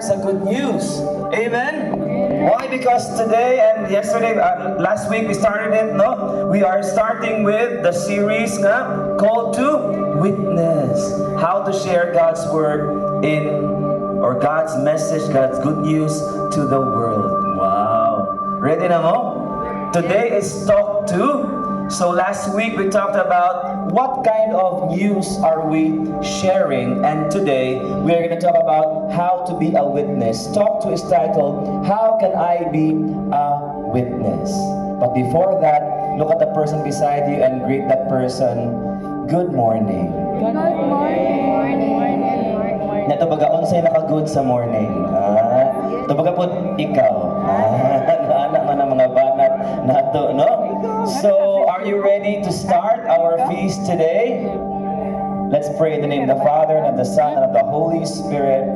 share sa good news. Amen? Why? Because today and yesterday, last week we started it, no? We are starting with the series nga, Call to Witness. How to share God's Word or God's message, God's good news to the world. Wow! Ready na mo? Today is Talk to. So last week we talked about what kind of news are we sharing, and today we are going to talk about how to be a witness. Talk to is titled, How Can I Be a Witness? But before that, look at the person beside you and greet that person, Good morning. Good morning. Nato baga unsay naka-good sa morning? Ito baga po ikaw. Anak man ang mga banat nato, no? So, are you ready to start our feast today? Let's pray in the name of the Father, and of the Son, and of the Holy Spirit.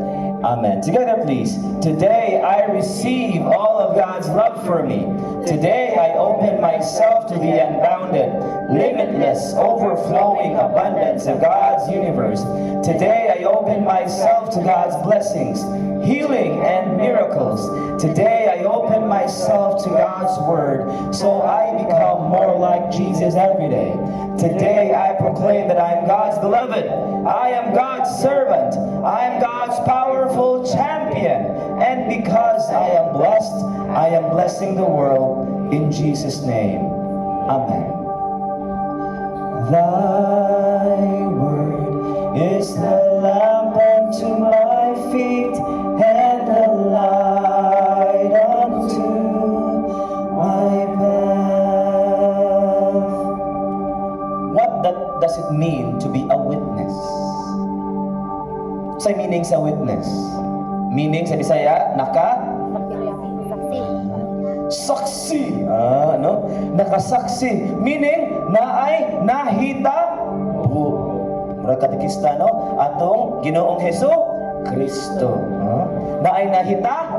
Amen. Together, please. Today, I receive all of God's love for me. Today, I open myself to the unbounded, limitless, overflowing abundance of God's universe. Today, I open myself to God's blessings, healing, and miracles. Today, I open myself to God's Word, so I become more like Jesus every day. Today, I proclaim that I am God's beloved. I am God's servant. I am God's powerful champion. And because I am blessed, I am blessing the world in Jesus' name. Amen. Thy word is the lamp unto my feet and the light unto my path. What does it mean to be a witness? Sa meaning sa witness? Meaning sa Bisaya, saksi. No? Nakasaksi. Meaning, naay nahita murag katekista, no? Atong Ginoong Hesus Kristo. Naay nahita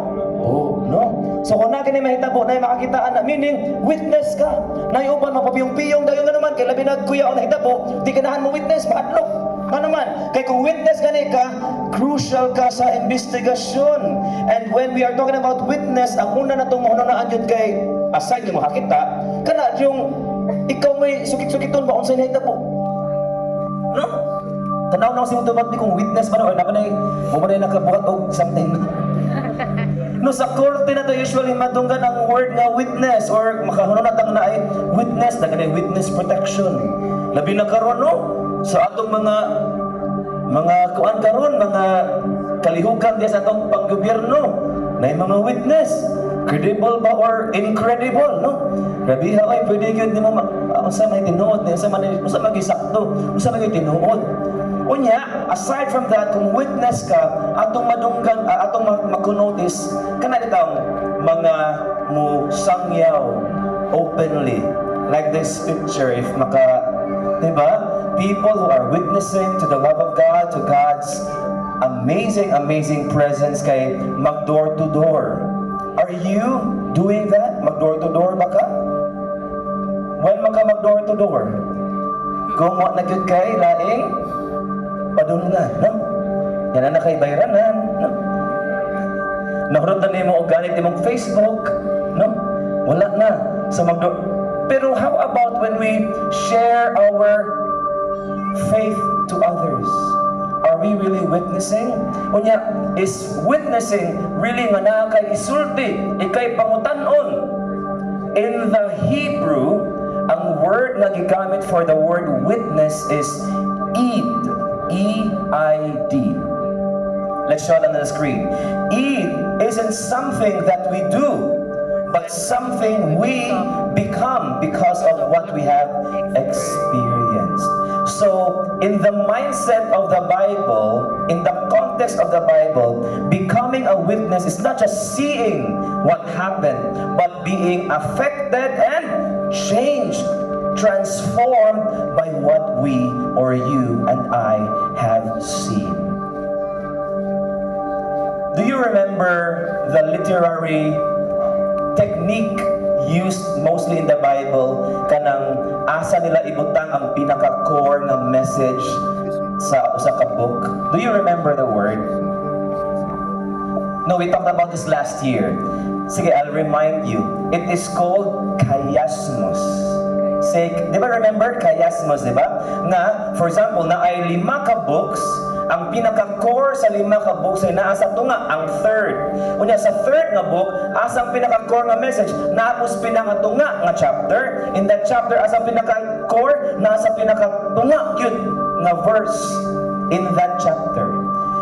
no? So kung na kini mahitabo, na makakita na, meaning witness ka. Nayuban mapapiyong-piyong dayon na naman kay labi na kuya o nahitabo, di ganahan mo witness padlok. Ano naman? Kay kung witness gani ka, crucial ka sa investigasyon. And when we are talking about witness, ang una na itong mahunanaan yun kay, aside yung makakita, kana yung ikaw may sukit-sukiton ba kung sa'yo nahitabo? No? Tanaw na kasi mo tubag di kung witness ba na, or napanay, mo ba na nakabuhat o something. No, sa korte na to usually madunggan ang word nga witness, or makahununat ang naay witness, na ganay witness protection. Labi na karon, no? Sa atong mga kuan karon, mga kalihukan diya sa atong panggobyerno, na mga witness, credible ba or incredible, no? Grabe ha, ay pwede gyud nimo usa may tinuod, usa man gisakto, usa man tinuod. Unya, aside from that, kung witness ka, atong madunggan, atong makunotice, kana ditang mga musangyaw openly, like this picture, if diba? People who are witnessing to the love of God, to God's amazing presence kay mag-door to door. Are you doing that? Mag-door to door ba ka? When maka mag-door to door? Kung what na gyud kay laing padulungan, no? Yan na kay bayranan, no? Nahurot na nimo og ganit imong Facebook, no? Wala na sa mag-door. Pero how about when we share our faith to others? Are we really witnessing? Unya, is witnessing really nga naa kay isulti, ikay pangutan-on? In the Hebrew, ang word na gigamit for the word witness is eid. E-I-D. Let's show it on the screen. Eid isn't something that we do, but something we become because of what we have experienced. So, in the mindset of the Bible, in the context of the Bible, becoming a witness is not just seeing what happened, but being affected and changed, transformed by what we or you and I have seen. Do you remember the literary technique used mostly in the Bible, kanang asa nila ibutang ang pinaka-core na message sa usa ka book? Do you remember the word? No, we talked about this last year. Sige, I'll remind you. It is called chiasmus. Say, di ba remember chiasmus, di ba? Nga, for example, na ay 5 ka books, ang pinaka-core sa 5 ka books ay naasa tunga, ang third. Unya, sa third nga book, asa ang pinaka-core nga message, naapos pinaka-tunga nga chapter. In that chapter, asa ang pinaka-core, nasa pinaka-tunga, yun, nga verse in that chapter.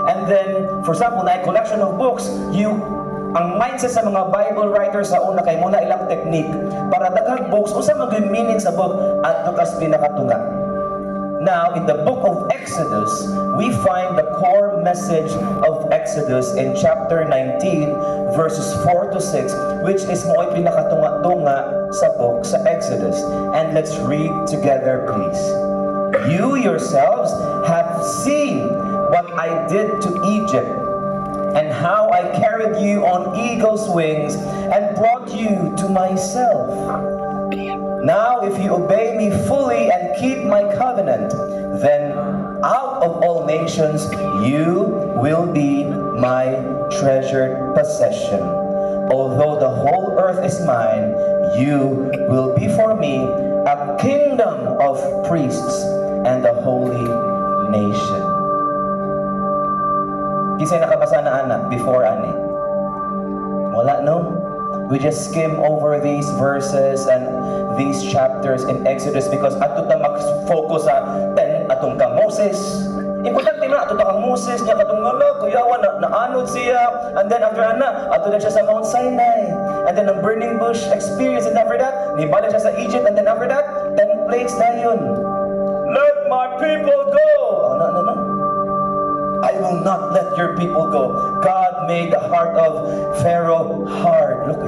And then, for example, na a collection of books, ang mindset sa mga Bible writers sa una kay muna ilang technique para daghang books usa man gyud meaning sa book at kas pinakatunga. Now, in the book of Exodus, we find the core message of Exodus in chapter 19, verses 4 to 6, which is mo ay pinakatunga-tunga sa book sa Exodus. And let's read together, please. You yourselves have seen what I did to Egypt, and how I carried you on eagle's wings and brought you to myself. Now, if you obey me fully and keep my covenant, then out of all nations you will be my treasured possession. Although the whole earth is mine, you will be for me a kingdom of priests and a holy nation. Kisay nakabasa na ana before ani? Wala, no? We just skim over these verses and these chapters in Exodus because ato ta mag-focus sa 10 atong ka Moses. Importante na ato ta kang Moses niya katong ngala kuyawan na naanod siya, and then after ana ato na siya sa Mount Sinai, and then ang burning bush experience, and after that nibalik siya sa Egypt, and then after that 10 plagues na yun. Let my people go. No. I will not let your people go. God made the heart of Pharaoh hard. Look,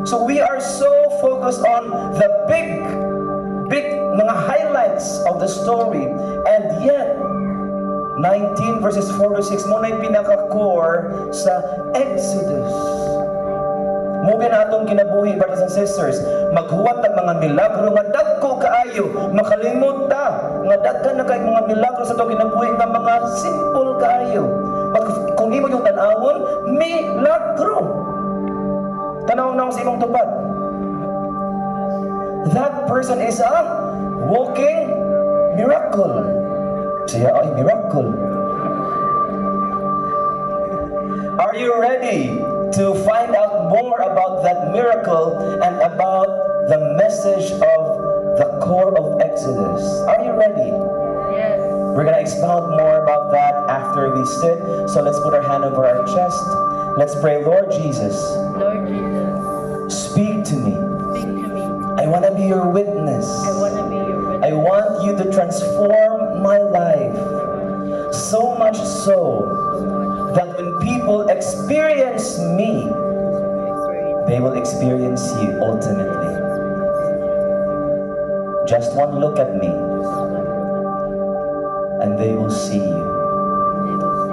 so we are so focused on the big mga highlights of the story, and yet 19 verses 4 to 6 mo na yung pinaka-core sa Exodus. Mugin na atong kinabuhi, brothers and sisters, maghuwat ang mga milagro nga dagko kaayo, makalimot ta nga dagkan na kay mga milagro sa atong kinabuhi nga mga simple kaayo. Kung imo yung tanawon, milagro. Tanaw na sa imong tupad. That person is a walking miracle. Siya ay miracle. Are you ready to find out more about that miracle and about the message of the core of Exodus? Are you ready? Yes. We're going to expound more about that after we sit. So let's put our hand over our chest. Let's pray. Lord Jesus, Lord Jesus, speak to me. speak to me. I want to be your witness. I want to be your witness. I want you to transform my life. So much so that when people experience me, they will experience you ultimately. Just one look at me, and they will see you.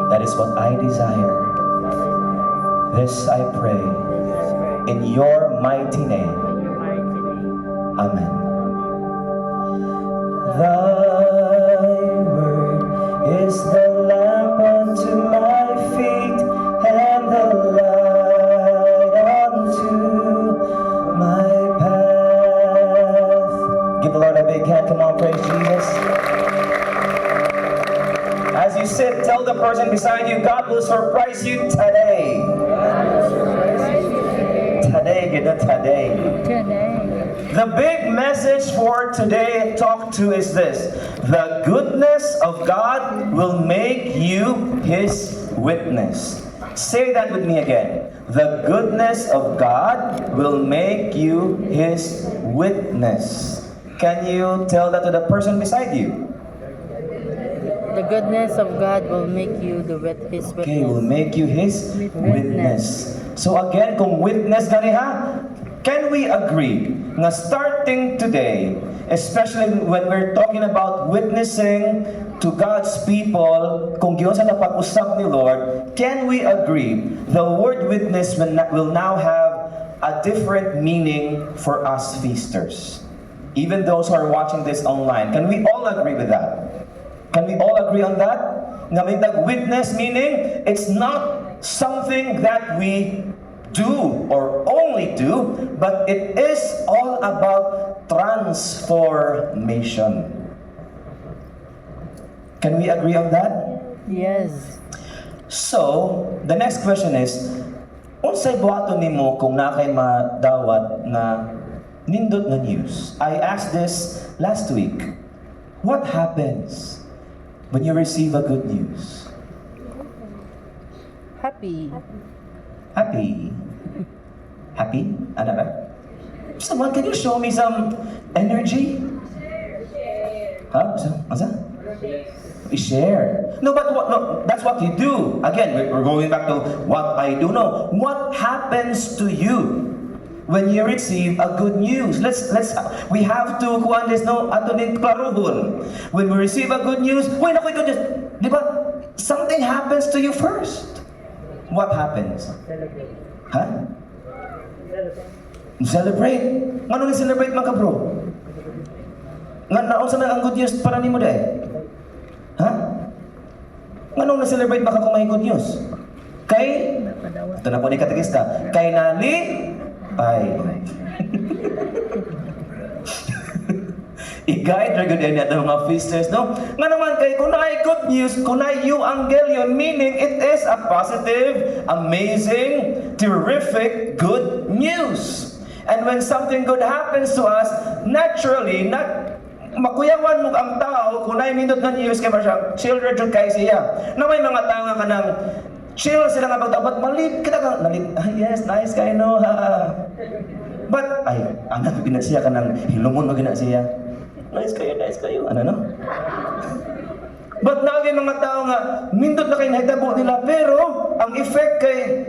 That is what I desire. This I pray in your mighty name. Amen. Thy word is the lamp unto my feet and the light unto my path. Give the Lord a big hand. Come on, praise Jesus. As you sit, tell the person beside you, God will surprise you today. Today. The big message for today talk to is this: the goodness of God will make you His witness. Say that with me again. The goodness of God will make you His witness. Can you tell that to the person beside you? The goodness of God will make you His witness. Okay, will make you His witness. So again, kung witness gani ha, can we agree na starting today, especially when we're talking about witnessing to God's people, kung giyon sa napag-usap ni Lord, can we agree the word witness will now have a different meaning for us feasters? Even those who are watching this online, can we all agree with that? Can we all agree on that? Nga may witness meaning it's not something that we do or only do, but it is all about transformation. Can we agree on that? Yes. So, the next question is, unsay buhaton nimo kung nakay madawat na nindot na news? I asked this last week. What happens when you receive a good news? Happy. Happy? Happy? Ano ba? Someone, can you show me some energy? Huh? Asa? I-share. No, but what, no, that's what you do. Again, we're going back to what I do. No, what happens to you when you receive a good news? We have to kuan this no ato ning klaruhon. When we receive a good news, why na good news? Di ba? Something happens to you first. What happens? Huh? Celebrate. Ngano ni celebrate mga bro? Nga naunsa na ang good news para nimo day? Ha? Nganong na-celebrate baka kung may good news? Kay, ito na po ni katekista, kay nali, ay. I-guide ra gud niya ang mga feasters, no? Nga naman kay, kung na good news, kung na euangelion, meaning it is a positive, amazing, terrific, good news. And when something good happens to us, naturally, makuyawan mo ang tao kung nindot na news kay siya children jud kay siya na may mga tao nga kanang chill sila nga dapat malip kita ka nalit yes nice kay no but ay anak gina siya kanang hilumon mo gina siya nice kayo ano no but now may mga tao nga nindot na kay nahitabo nila pero ang effect kay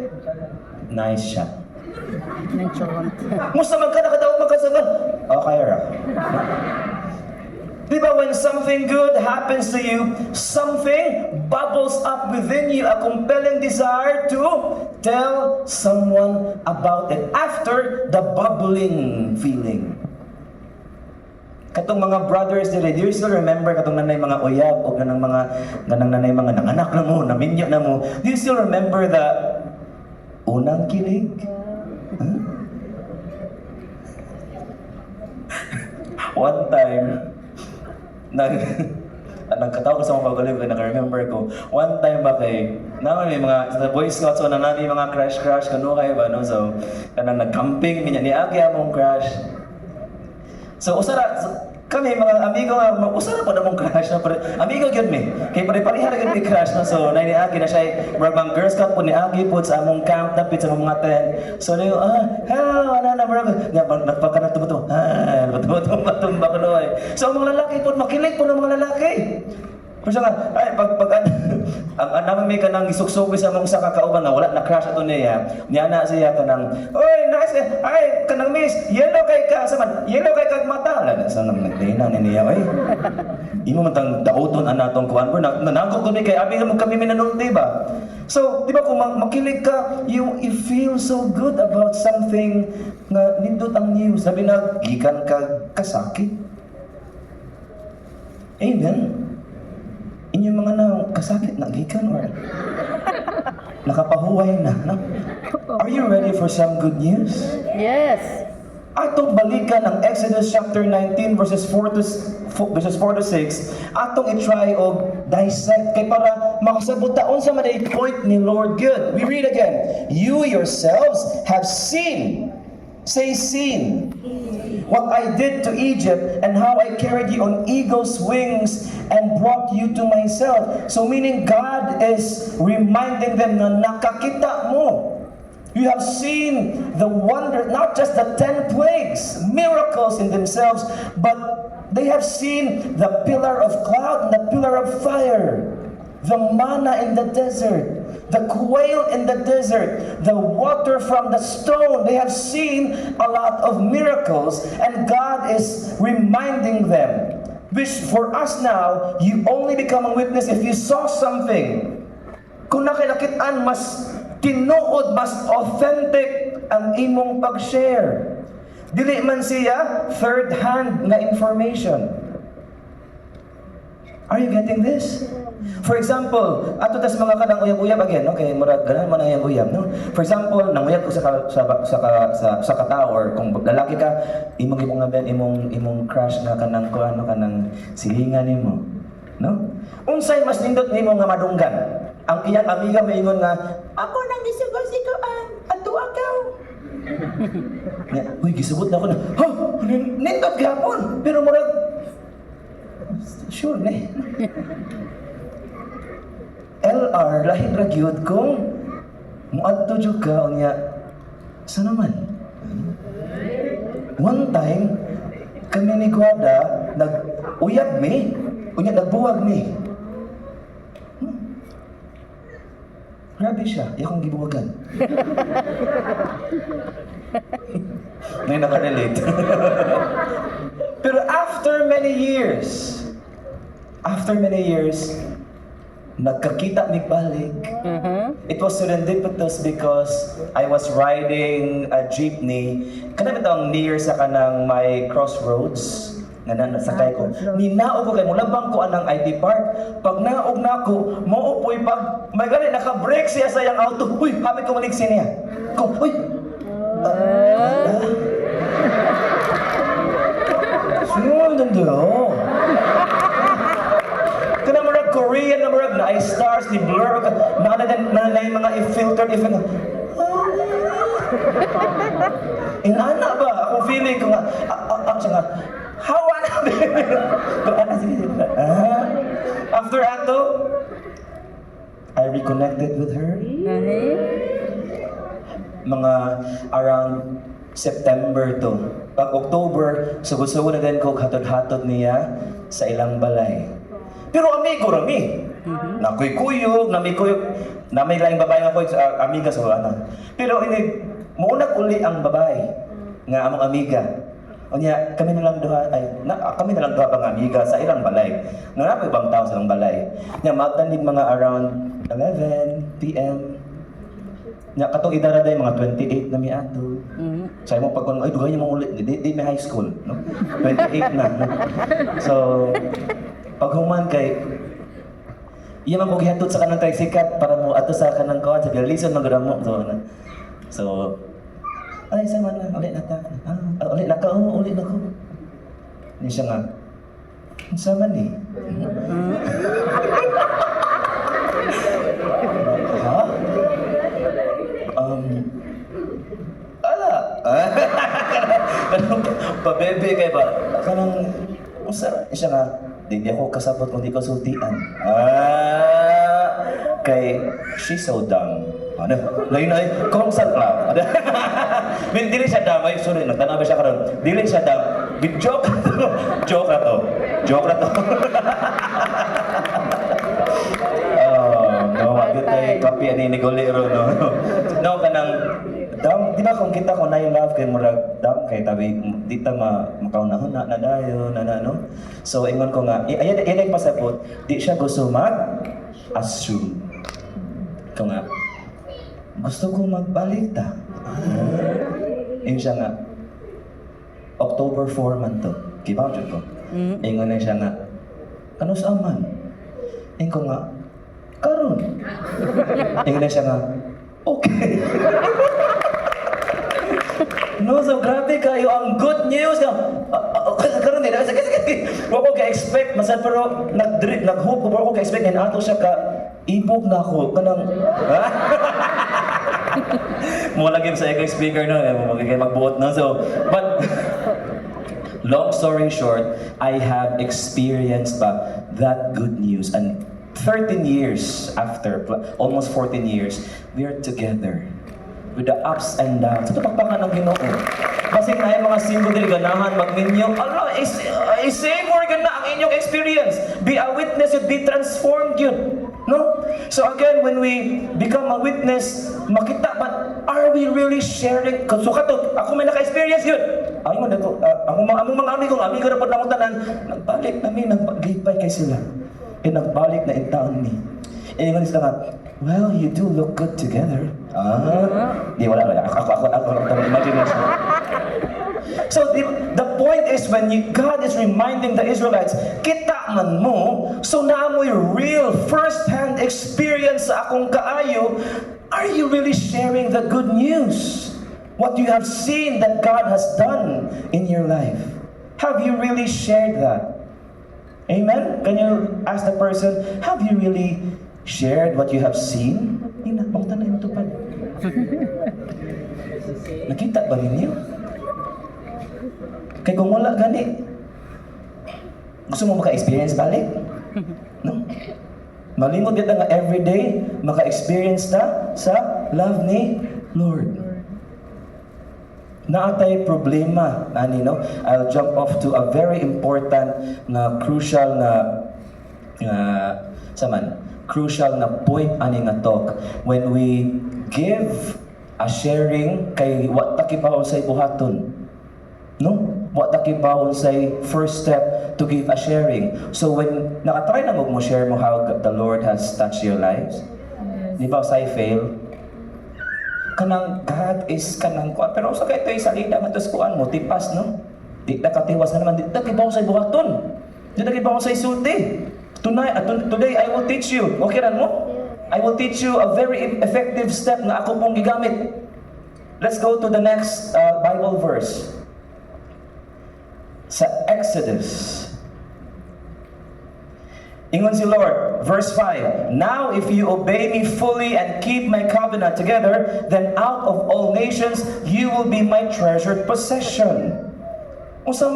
nice siya Nonchalant. musta man ka nakadaog magkasagal okay ra. Diba, when something good happens to you, something bubbles up within you, a compelling desire to tell someone about it after the bubbling feeling. Katong mga brothers dili, do you still remember katong nanay mga uyab o ganang nanay mga nanganak na mo, naminyo na mo? Do you still remember the unang kilig? Huh? One time, nagkatawa ko sa mga pagaliw kaya naka-remember ko one time ba kay naman may mga sa Boy Scouts so nanani mga crush kano kayo ba no so kanang nag-camping niya ni agi among crush so usara kami mga amigo nga usara pa namong crush na amigo gyud mi kay pare-pareha gyud mi crush no so nay ni agi na siya mga Girl Scout po ni agi po sa among camp dapit sa mga tent so niyo hello ana na bro nga nagpaka na tumo batumba ko no so ang mga lalaki po makilig po ng mga lalaki kasi nga ay pag ang naman may kanang isuksok sa mong sa kakauban nga wala na crush ato niya na siya kanang oy nice ay kanang miss yellow kay ka saman yellow kay kag mata la sa nang nagdena ni niya oy imo man tang daoton anatong kuan bro nanagok ko ni kay abi mo kami minanulti ba so di ba kung makilig ka you feel so good about something nga nindot ang news sabi na gikan ka kasakit amen. Inyong mga kasakit na gikan or nakapahuway na, no? Are you ready for some good news? Yes. Atong balikan ang Exodus chapter 19 verses 4 to 6. Atong i-try og dissect kay para makasabot taon sa maday point ni Lord good. We read again. You yourselves have seen. Say seen. What I did to Egypt and how I carried you on eagle's wings and brought you to myself. So meaning God is reminding them na nakakita mo. You have seen the wonder, not just the 10 plagues, miracles in themselves, but they have seen the pillar of cloud and the pillar of fire, the manna in the desert, the quail in the desert, the water from the stone. They have seen a lot of miracles, and God is reminding them. Which for us now, you only become a witness if you saw something. Kung nakinakitaan, mas tinuod, mas authentic ang imong pag-share. Dili man siya third-hand na information. Are you getting this? For example, ato tas mga kanang uyab-uyab again, no? Kay murag ganan man ang uyab, no? For example, nanguyab ko sa katao or kung lalaki ka, imong imong crush nga kanang kuano kanang silingan nimo, no? Unsay mas nindot nimo nga madunggan? Ang iyang amiga maingon nga, ako nang gisugo-siguan, ato akaw. Uy, gisugot na ako na, ha? Nindot gapon. Pero murag, sure na eh. LR, lahit ra gyud kung muadto jud ka unya sa naman. One time kami ni Guada nag-uyab mi, unya nagbuwag mi. Grabe siya, akong gibuwagan. Ngayon nakarelate. Pero after many years, nagkakita mi balik. It was serendipitous because I was riding a jeepney. Kana bitong near sa kanang may crossroads. Nga nasakay ko. Ninaog ko kay mulabang ko anang IT park. Pag naog na ako, maupoy pag may ganit naka-brake siya sa iyang auto. Uy, kapit ko maligsin niya. Ko, uy. Sino nandun? Kana murag Korean na murag na ay stars ni blur na yung mga filtered effect. Inana ba? Ako feeling ko nga siya nga hawa na. After ato, I reconnected with her. Mga around September to. Pag October, sugo-sugo na din ko hatod-hatod niya sa ilang balay. Pero amigo rami. Nakoy kuyog, namay laing babae nga ko sa amiga sa ano. Pero ini muunag uli ang babae nga among amiga. Unya kami na lang duha bang amiga sa ilang balay. Nga na ibang tao sa ilang balay. Nya magtandig mga around 11 PM. Nya katong edad day mga 28 na mi ato. Sa imo pag ay dugay mo ulit di may high school, no? 28 na. No? So pag human kay iya man kog gihatod sa kanang tricycle para mo ato sa kanang kuan sa Galison magdamo so ay sa man ulit na ta ulit na ka ulit na ko ni siya nga sa man ni ha ala kanang pabebe kay ba kanang usa siya nga di ako kasabot kung di ko sultian. Kay she's so dumb. Ano? Lain ay kung saan lang. Dili siya dumb. Ay, sorry, nagtanaw siya karon. Dili siya dumb. Joke Joke na to. Joke na to. No, agad tayo kapi ani ni Golero, no? No, kanang dam, di ba kung kita ko na yung love kay murag dam kay tabi di ta makaunahon na dayo na no. So ingon ko nga ayan ay pasabot di siya gusto assume. Ko nga gusto ko magbalik ta. Ingon siya nga October 4 man to. Kibaw jud ko. Ingon na siya nga ano sa man? Ingon ko nga karon. Ingon na siya nga okay. No, so grabe kayo ang good news nga. Karon din, wa ko ka-expect masal pero nag-hope ko ko ka-expect na ato siya ka ibog na ako kanang mo lagi sa ikong speaker no, magbuot na so but long story short, I have experienced that good news and 13 years after, almost 14 years, we are together. With the ups and downs. Ito pagpangan ng Ginoo. Basig na yung mga single dili ganahan magninyo. Allah, i-say more gana ang inyong experience. Be a witness, you'd be transformed yun. No? So again, when we become a witness, makita, but are we really sharing? So kato, ako may naka-experience yun. Ay mo na ko, among mga amigo na po namang tanan, nagbalik namin, nagbagipay kay sila. Nagbalik na intaon ni. Ingon sila nga, well, you do look good together. Di wala. Ako imagination. So the point is when God is reminding the Israelites, kita man mo, so naamoy real first-hand experience sa akong kaayo, are you really sharing the good news? What you have seen that God has done in your life? Have you really shared that? Amen? Can you ask the person, have you really shared what you have seen? Ina, bangta na yung tupad. Nakita ba ninyo? Kaya kung wala gani, gusto mo maka-experience balik? No? Malimot dito nga everyday, maka-experience ta sa love ni Lord. Naatay problema, ani no? I'll jump off to a very important na crucial crucial na point ani nga talk. When we give a sharing kay wa ta kibaw sa buhaton. No? Wa ta kibaw sa first step to give a sharing. So when nakatry na mo share mo how the Lord has touched your lives, di ba sa fail? Kanang God is kanang kuan, pero sa kay toy salida nga tos kuan mo tipas no? Di ta katiwas na naman, di ta kibaw sa buhaton. Di ta kibaw sa isulti. Today I will teach you. Okay ran mo? I will teach you a very effective step na ako pong gigamit. Let's go to the next Bible verse. Sa Exodus. Ingon si Lord, verse 5, now if you obey me fully and keep my covenant together, then out of all nations you will be my treasured possession. So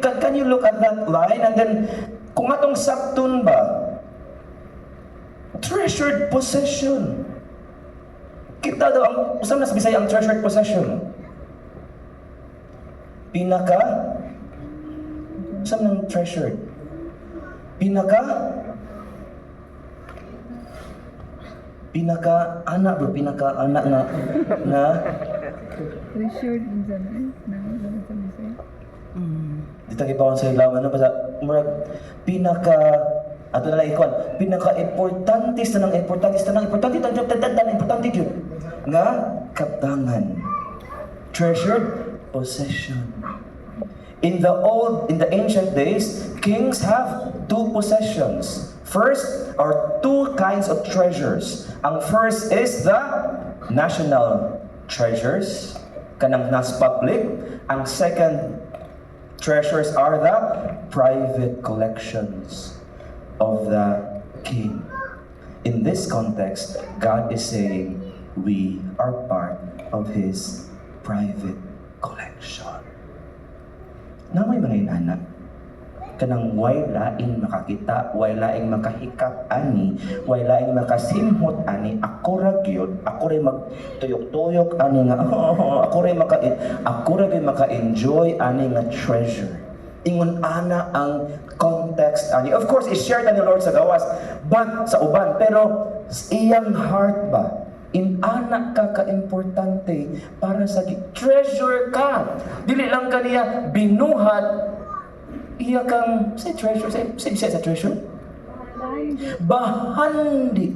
can you look at that line and then kung atong sabton ba, treasured possession. Kita daw ang usam na sa Bisaya ang treasured possession. Usam ng treasured. Pinaka anak na Treasured in the night. Sa Bisaya. dito kibawan sa ilaw ano basta murag ato na lang ikon pinaka-importante yun nga kaptangan, treasured possession. In the ancient days, kings have two possessions. First, or two kinds of treasures. Ang first is the national treasures, kanang nas public. Ang second treasures are the private collections of the king. In this context, God is saying we are part of His private collection. Namoy mga inanak, kanang way laing makakita, way laing makahikap ani, way laing makasimhot ani, ako ra gyud, ako ray magtuyok-tuyok ani nga, ako ray maka-enjoy ani nga treasure. Ingon ana ang context ani. Of course, i-share ta ni Lord sa gawas, but sa uban, pero iyang heart ba? Inanak ka ka-importante para sa treasure ka. Dili lang kaniya binuhat, iya kang say treasure, say treasure. Bahandi.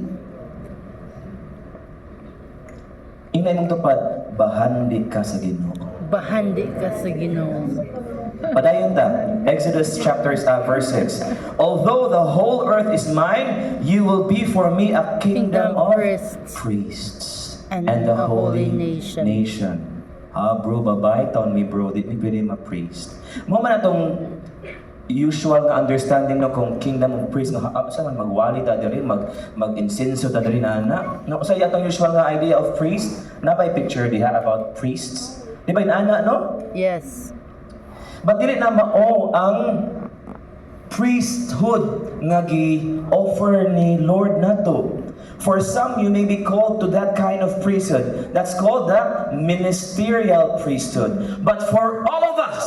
Inay mong tupad, bahandi ka sa Ginoo. Bahandi ka sa Ginoo. Padayon ta, Exodus verse 6. Although the whole earth is mine, you will be for me a kingdom of priests and the a holy holy nation. Bro, babae, taon mi bro, di pwede ma-priest. Mo man atong usual nga understanding no kung kingdom of priests no sa man magwali ta diri mag-incenso ta diri na no sa atong usual nga idea of priest na by picture diha about priests. Di ba inaana no? Yes. But dili na mao ang priesthood nga gi-offer ni Lord nato. For some, you may be called to that kind of priesthood. That's called the ministerial priesthood. But for all of us,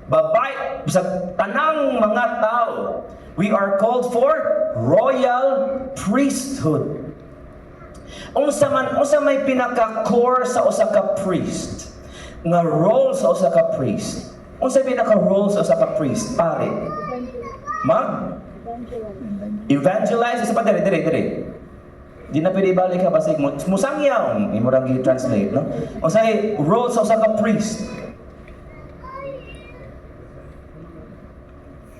babay, sa tanang mga tao, we are called for royal priesthood. Unsa may pinaka-core sa usa ka priest, nga role sa usa ka priest. Unsa pinaka-role sa usa ka priest? Pare. Evangelize sa dire. Di na pwede balik ka basig mo musangyaw imo ra gi-translate no. Unsay role sa usa ka priest?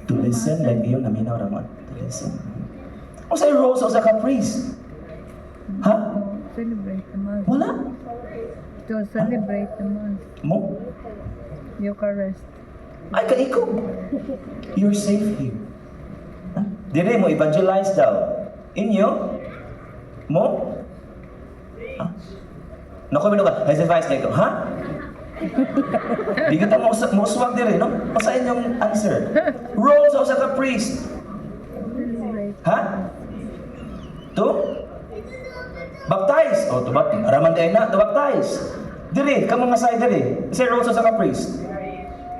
To listen, like yun, naminaw raman. To listen. O sa'yo role sa ka priest? Ha? To celebrate the Mass. Wala. To celebrate the Mass. Mo? Eucharist. Ay, kaiko. You're safe here. Ha? Dire mo, evangelize daw. Inyo? Mo? Ha? Naku, bino ka, advice na ito, ha? Di kita mauswag dire, no? Pasain yung answer. Role sa usa ka priest. Celebrate. Ha? To? Baptize. O, to baptize. Araman day na, to baptize. Diri, ka mga say diri. Say role sa usa ka priest.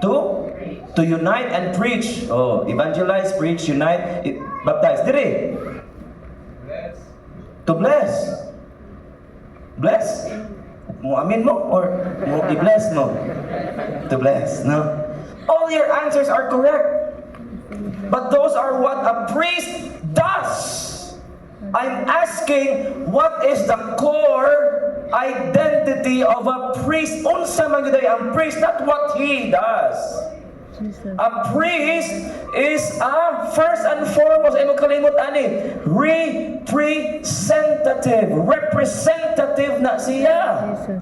To unite and preach. Oh, evangelize, preach, unite, baptize. Diri. To bless. Bless? Mo amin mo or mo i-bless mo? To bless, no? All your answers are correct. But those are what a priest does. I'm asking, what is the core identity of a priest? Unsa man gyud ang priest, not what he does. Jesus. A priest is first and foremost, ay mo kalimot ani, representative na siya. Jesus.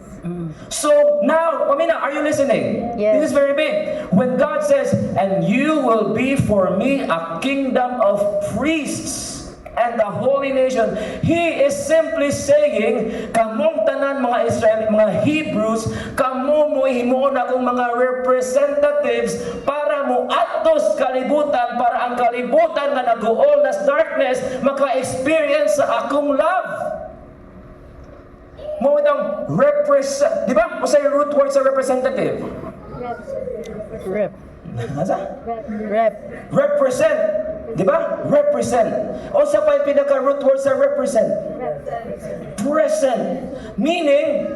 So now, Pamina, are you listening? Yes. This is very big. When God says, and you will be for me a kingdom of priests and a holy nation, He is simply saying, kamong tanan mga Israel, mga Hebrews, kamo mo himuon akong mga representatives para mo atos kalibutan, para ang kalibutan na nag-uol nas darkness maka-experience sa akong love. Mo itong represent, di ba? O sa root word sa representative? Rep. Nasa? Rep. Represent. Di ba? Represent. O sa pa yung pinaka-root word sa represent? Present. Meaning,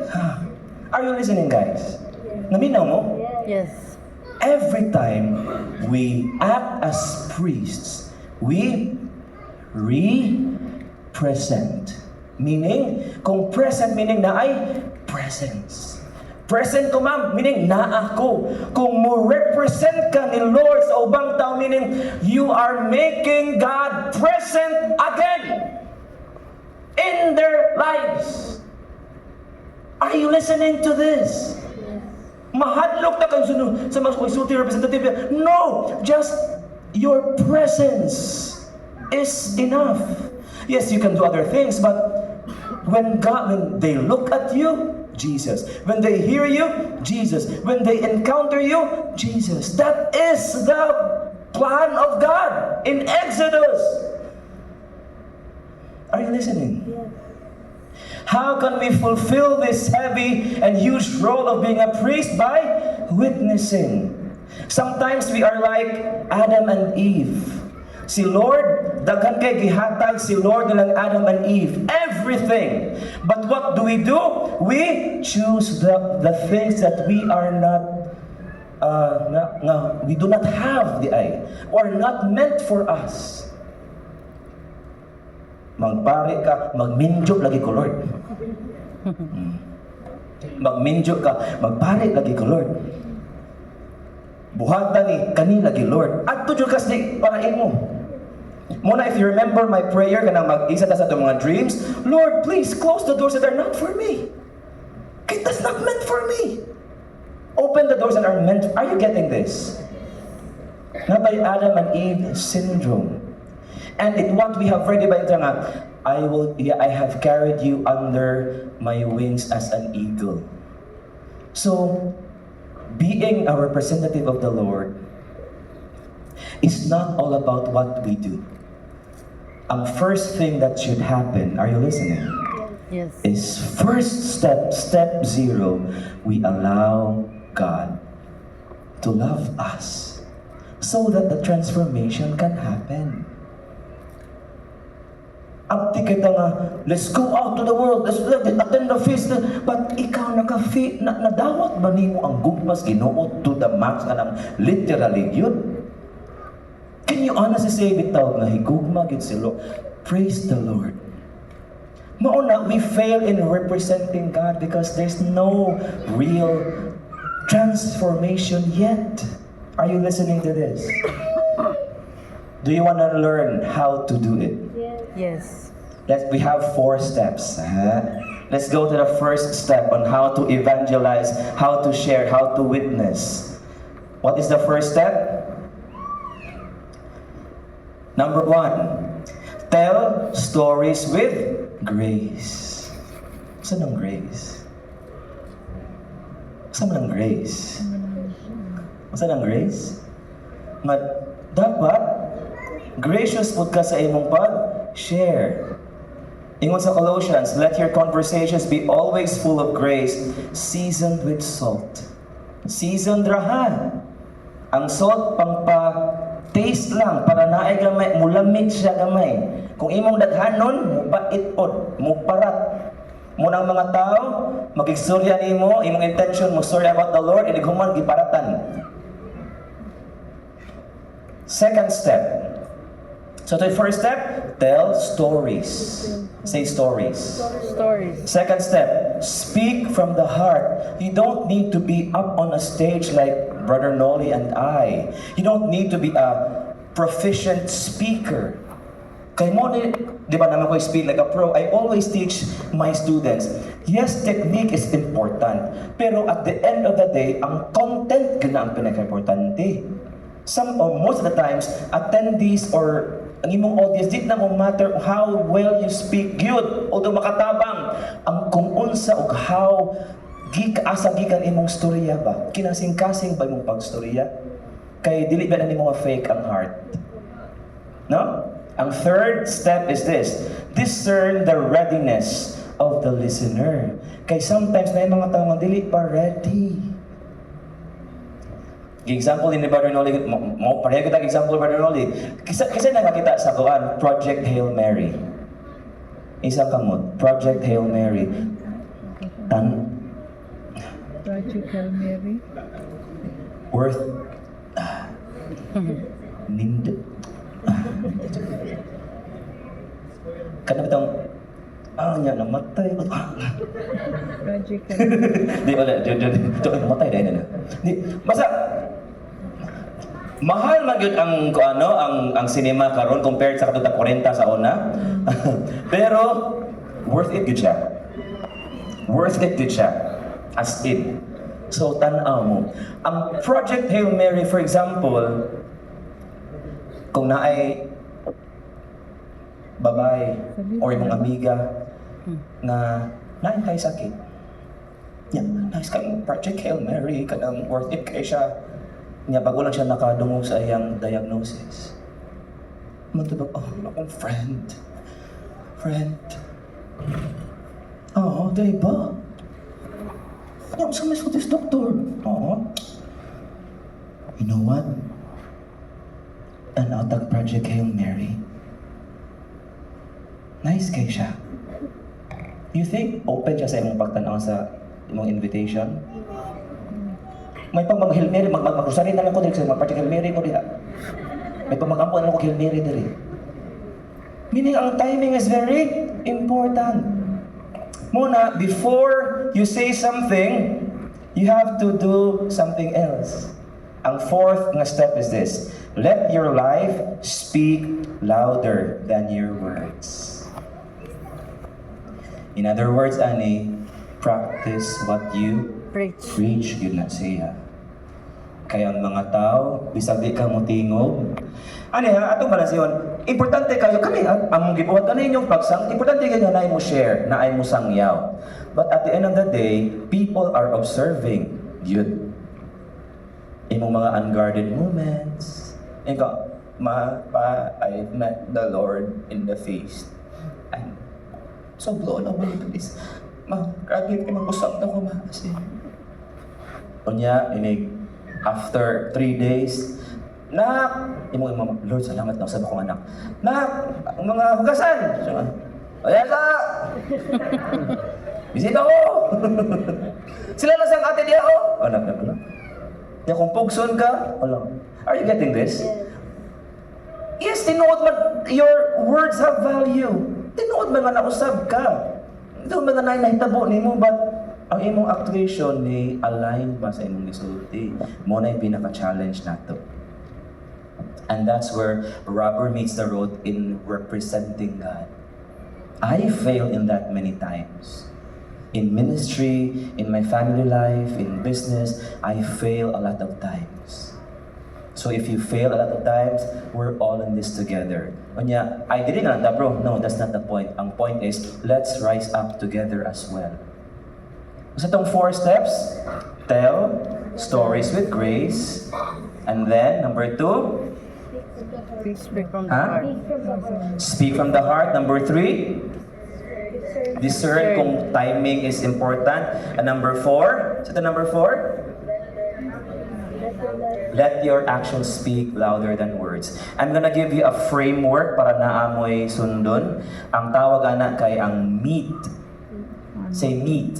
are you listening guys? Naminaw mo? Yes. Every time we act as priests, we represent. Meaning, kung present meaning na ay presence. Present ko ma'am, meaning na ako. Kung mo represent ka ni Lord sa ubang tao, meaning you are making God present again in their lives. Are you listening to this? Mahadlok na kayo sa mga sulti representative. No, just your presence is enough. Yes, you can do other things, but when they look at you, Jesus. When they hear you, Jesus. When they encounter you, Jesus. That is the plan of God in Exodus. Are you listening? Yes. How can we fulfill this heavy and huge role of being a priest? By witnessing. Sometimes we are like Adam and Eve. Si Lord, daghan kay gihatag si Lord nilang Adam and Eve. Everything. But what do? We choose the things that we are not, we do not have the eye, or not meant for us. Magpare ka, magminjo lagi ko Lord. Magminjo ka, magpare lagi ko Lord. Buhatan ni kani lagi Lord. At tudyo kasi parain mo. Muna, if you remember my prayer, kanang mag-isa ta sa itong mga dreams, Lord, please close the doors that are not for me. That's not meant for me. Open the doors that are meant. Are you getting this? Not by Adam and Eve syndrome. And what we have read by nga, I have carried you under my wings as an eagle. So, being a representative of the Lord is not all about what we do. Ang first thing that should happen, are you listening? Yes. Is first step 0, we allow God to love us so that the transformation can happen. Abti kita nga, let's go out to the world, let's attend the feast, but ikaw nadawat ba nimo ang gugmas ginuot to the max anang literally yun? Can you honestly say bitaw nga higugma gid si Lord? Praise the Lord. Mauna, we fail in representing God because there's no real transformation yet. Are you listening to this? Do you want to learn how to do it? Yes. We have 4 steps. Let's go to the first step on how to evangelize, how to share, how to witness. What is the first step? Number 1, tell stories with grace. Saan ang grace? Saan ang grace? Saan ang grace? Nga, dapat, gracious po ka sa imong pag-share. Ingon sa Colossians, let your conversations be always full of grace, seasoned with salt. Seasoned rahan. Ang salt, taste lang, para naay gamay, mulamig siya gamay. Kung imong daghanon, mubait-od, muparat. Munang mga tao, mag-istorya nimo, imong intention mo, story about the Lord, inighuman, giparatan. Second step. So the first step, tell stories. Say stories. Stories. Second step, speak from the heart. You don't need to be up on a stage like Brother Noli and I. You don't need to be a proficient speaker. Kay mo ni, di ba naman ko speak like a pro, I always teach my students, yes, technique is important. Pero at the end of the day, ang content gina ang pinaka-importante. Some or most of the times, attendees or ang imong audience, di na mo matter how well you speak good, although makatabang, ang kung unsa o how asa gikan imong storya ba, kinasing-kasing ba imong pagstorya, kay dili ba na nimo fake ang heart, no? Ang third step is this, discern the readiness of the listener, kay sometimes na yung mga tao nga dili pa ready. Example ni Brother Noli, mo pareho kita example Brother Noli. Kasi nakakita sa kuan, Project Hail Mary. Isa kamot, Project Hail Mary. Project Hail Mary. Worth Nind. Kana bitang nya namatay. Project Hail Mary. Di wala, dito namatay dahil na. Di basta mahal man gyud ang ang cinema karon compared sa katong 40 sa una. Pero worth it gyud siya. Worth it gyud siya. As in. So tan-aw mo. Ang Project Hail Mary for example, kung naay babae or imong amiga na naay kay sakit. Nice kay Project Hail Mary kanang worth it kay siya. Niya bago lang siya nakadungog sa iyang diagnosis. Matubag, akong friend. Oo, diba? Niya, sa mas this doctor. Oo. You know what? Tanawtag Project Hail Mary. Nice kay siya. You think open siya sa imong pagtanaw sa imong invitation? May pang mag-Hail Mary, mag-rosary na lang ko diri sa mag-Project Hail Mary ko diha. May pang mag-ampo na lang ko Hail Mary diri. Meaning, ang timing is very important. Muna, before you say something, you have to do something else. Ang fourth nga step is this. Let your life speak louder than your words. In other words, Ani, practice what you preach, yun na siya. Kaya ang mga tao, bisag di ka mutingog. Ano ha, atong balansiyon, importante kayo, kami ang gibuhat na inyong pagsang, importante kayo na mo share, na ay mo sangyaw. But at the end of the day, people are observing yun. Imong mga unguarded moments. Ikaw, I met the Lord in the feast. I'm so blown away to this. Grabe kayo mag-usap na ko, kasi unya, inig, after 3 days, imong Lord, salamat na sa akong anak. Ang mga hugasan! Ayan sa! Bisita ko! Sila na sang ate diya ko! Anak. Kaya kung pugson ka, are you getting this? Yes, tinuod man, your words have value. Tinuod man nga nausab ka. Ito man na nahitabo ni mo, but ang imong actuation ni align ba sa imong gisulti? Mo na yung pinaka-challenge nato. And that's where rubber meets the road in representing God. I fail in that many times. In ministry, in my family life, in business, I fail a lot of times. So if you fail a lot of times, we're all in this together. Kanya, I didn't know that, bro. No, that's not the point. Ang point is, let's rise up together as well. So itong 4 steps, tell stories with grace. And then, number 2, Speak from the Huh? heart. speak from the heart. Number 3, discern kung timing is important. And number 4, so the number 4, let your actions speak louder than words. I'm gonna give you a framework para naamoy sundon. Ang tawag ana kay ang meet. Say meet.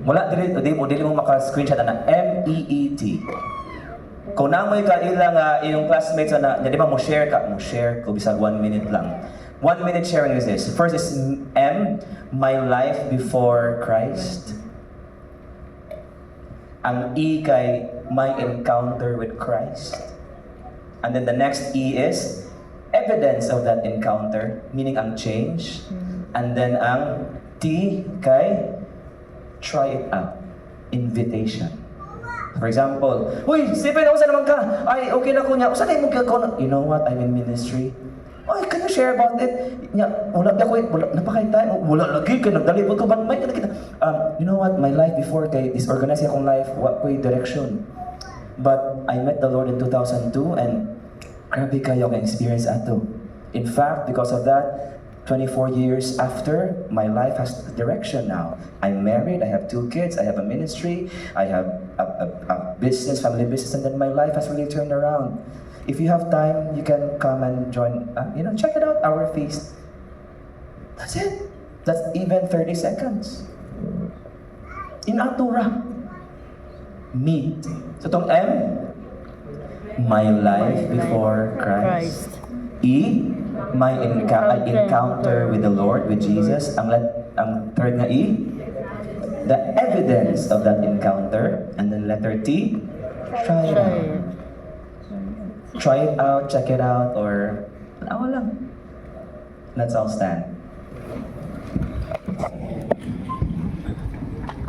Mula dili mo maka-screenshot ana MEET. Kung naamoy ka ilang iyong classmates na di ba mo share ko bisag 1 minute lang. 1 minute sharing is this. First is M, my life before Christ. Ang E kay my encounter with Christ. And then the next E is evidence of that encounter, meaning ang change. And then ang T kay try it out, invitation. For example, uy, Stephen, saan naman ka? Ay, okay na ko niya. Saan ay mo you know what, I'm in ministry. Ay, can you share about it? Nya, wala na ko, napakain tayo. Wala lagi ka, nagdalipod ko ba? May kita. You know what, my life before kay disorganize akong life, what ko direction. But I met the Lord in 2002 and grabe kayo ang experience ato. In fact, because of that, 24 years after, my life has direction now. I'm married, I have 2 kids, I have a ministry, I have a business, family business, and then my life has really turned around. If you have time, you can come and join, check it out, our feast. That's it. That's even 30 seconds. In Atura. Meet. So itong M, my life before Christ. E, my encounter with the Lord, with Jesus. Ang third na E, the evidence of that encounter. And then letter T, try it out. Try it out, check it out, or lang. Let's all stand.